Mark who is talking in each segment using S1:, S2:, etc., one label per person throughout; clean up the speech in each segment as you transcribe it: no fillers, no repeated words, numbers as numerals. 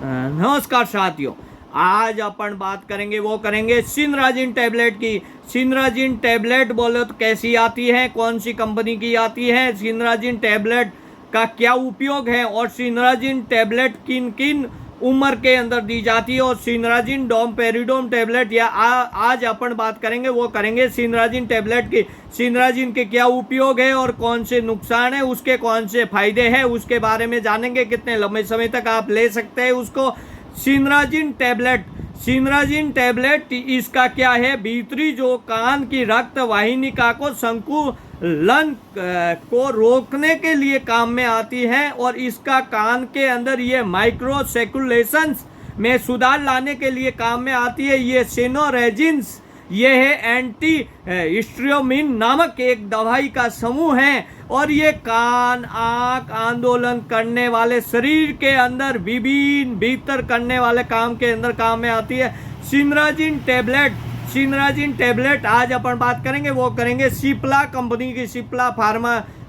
S1: नमस्कार साथियों, आज अपन बात करेंगे सिनराजिन टैबलेट की। सिनराजिन टैबलेट बोले तो कैसी आती है, कौन सी कंपनी की आती है, सिनराजिन टैबलेट का क्या उपयोग है और सिनराजिन टैबलेट किन किन उम्र के अंदर दी जाती है और सिनराजिन डोमपेरिडोम टैबलेट या आज अपन बात करेंगे सिनराजिन टैबलेट की। सिनराजिन के क्या उपयोग है और कौन से नुकसान है, उसके कौन से फायदे हैं, उसके बारे में जानेंगे। कितने लंबे समय तक आप ले सकते हैं उसको। सिनराजिन टैबलेट इसका क्या है, भीतरी जो कान की रक्त वाहिनिका को संकुलन को रोकने के लिए काम में आती है और इसका कान के अंदर ये माइक्रो सर्कुलेशंस में सुधार लाने के लिए काम में आती है। ये सिनोरेजिन्स ये है एंटी हिस्टामिन नामक एक दवाई का समूह है और ये कान आंख आंदोलन करने वाले शरीर के अंदर विभिन्न भीतर करने वाले काम के अंदर काम में आती है। सिनराजिन टैबलेट आज अपन बात करेंगे सिप्ला कंपनी की, सिप्ला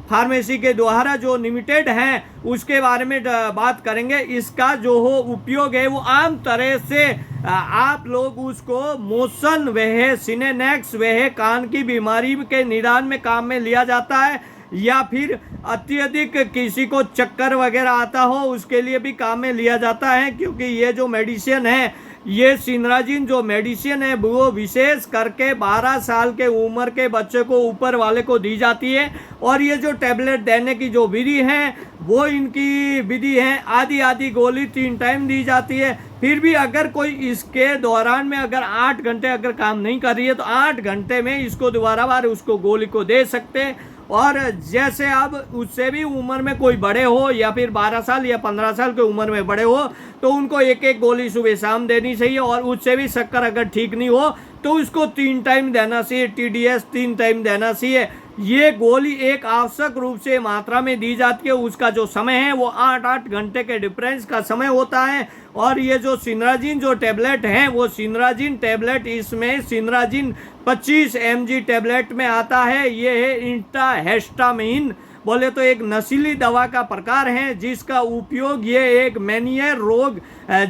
S1: फार्मेसी के द्वारा जो लिमिटेड है उसके बारे में बात करेंगे। इसका जो हो उपयोग है वो आम तरह से आप लोग उसको मोशन वह सिनेनेक्स वह कान की बीमारी के निदान में काम में लिया जाता है या फिर अत्यधिक किसी को चक्कर वगैरह आता हो उसके लिए भी काम में लिया जाता है, क्योंकि ये जो मेडिसिन है, ये सिनराजिन जो मेडिसिन है वो विशेष करके 12 साल के उम्र के बच्चे को ऊपर वाले को दी जाती है। और ये जो टैबलेट देने की जो विधि है वो इनकी विधि है आधी गोली 3 टाइम दी जाती है। फिर भी अगर कोई इसके दौरान में अगर 8 घंटे अगर काम नहीं कर रही है तो 8 घंटे में इसको दोबारा बार उसको गोली को दे सकते हैं। और जैसे अब उससे भी उम्र में कोई बड़े हो या फिर 12 साल या 15 साल की उम्र में बड़े हो तो उनको एक गोली सुबह शाम देनी चाहिए। और उससे भी शक्कर अगर ठीक नहीं हो तो उसको 3 टाइम देना चाहिए, TDS 3 टाइम देना चाहिए। ये गोली एक आवश्यक रूप से मात्रा में दी जाती है। उसका जो समय है वो 8 घंटे के डिफरेंस का समय होता है। और ये जो सिनराजिन जो टैबलेट है वो सिनराजिन टैबलेट, इसमें सिनराजिन 25 mg टैबलेट में आता है। ये है इंटाहिस्टामिन बोले तो एक नशीली दवा का प्रकार है जिसका उपयोग ये एक मेनियर रोग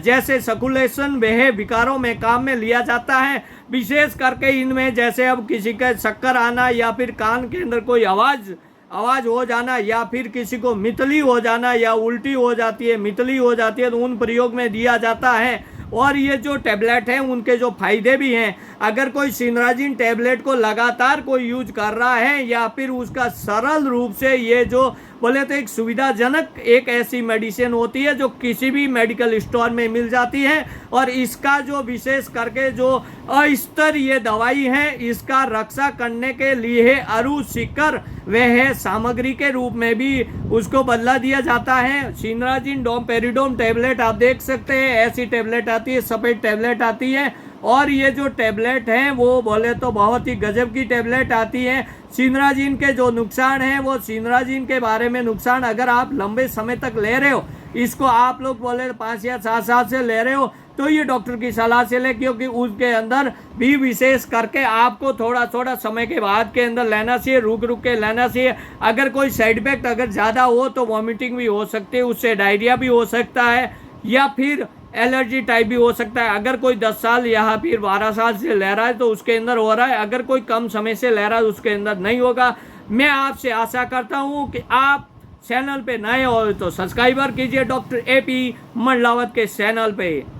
S1: जैसे सर्कुलेशन वह विकारों में काम में लिया जाता है। विशेष करके इनमें जैसे अब किसी का चक्कर आना या फिर कान के अंदर कोई आवाज हो जाना या फिर किसी को मितली हो जाना या उल्टी हो जाती है, मितली हो जाती है, तो उन प्रयोग में दिया जाता है। और ये जो टैबलेट हैं उनके जो फायदे भी हैं, अगर कोई सिनराजिन टैबलेट को लगातार कोई यूज कर रहा है या फिर उसका सरल रूप से ये जो बोले तो एक सुविधाजनक एक ऐसी मेडिसिन होती है जो किसी भी मेडिकल स्टोर में मिल जाती है। और इसका जो विशेष करके जो अस्तरीय दवाई है इसका रक्षा करने के लिए अरु शिकर वह सामग्री के रूप में भी उसको बदला दिया जाता है। सिनराजिन डोमपेरिडोम टैबलेट आप देख सकते हैं, ऐसी टैबलेट आती है, सफ़ेद टैबलेट आती है। और ये जो टैबलेट है वो बोले तो बहुत ही गजब की टैबलेट आती है। सिनराजिन के जो नुकसान है वो सिनराजिन के बारे में नुकसान, अगर आप लंबे समय तक ले रहे हो इसको, आप लोग बोले 5 या 7 साल से ले रहे हो तो ये डॉक्टर की सलाह से ले, क्योंकि उसके अंदर भी विशेष करके आपको थोड़ा समय के बाद के अंदर लेना चाहिए, रुक के लेना चाहिए। अगर कोई साइड इफेक्ट अगर ज़्यादा हो तो वॉमिटिंग भी हो सकती है, उससे डायरिया भी हो सकता है या फिर एलर्जी टाइप भी हो सकता है। अगर कोई 10 साल या फिर 12 साल से ले रहा है तो उसके अंदर हो रहा है, अगर कोई कम समय से ले रहा है उसके अंदर नहीं होगा। मैं आपसे आशा करता हूँ कि आप चैनल पे नए हो तो सब्सक्राइबर कीजिए डॉक्टर AP मंडलावत के चैनल पे।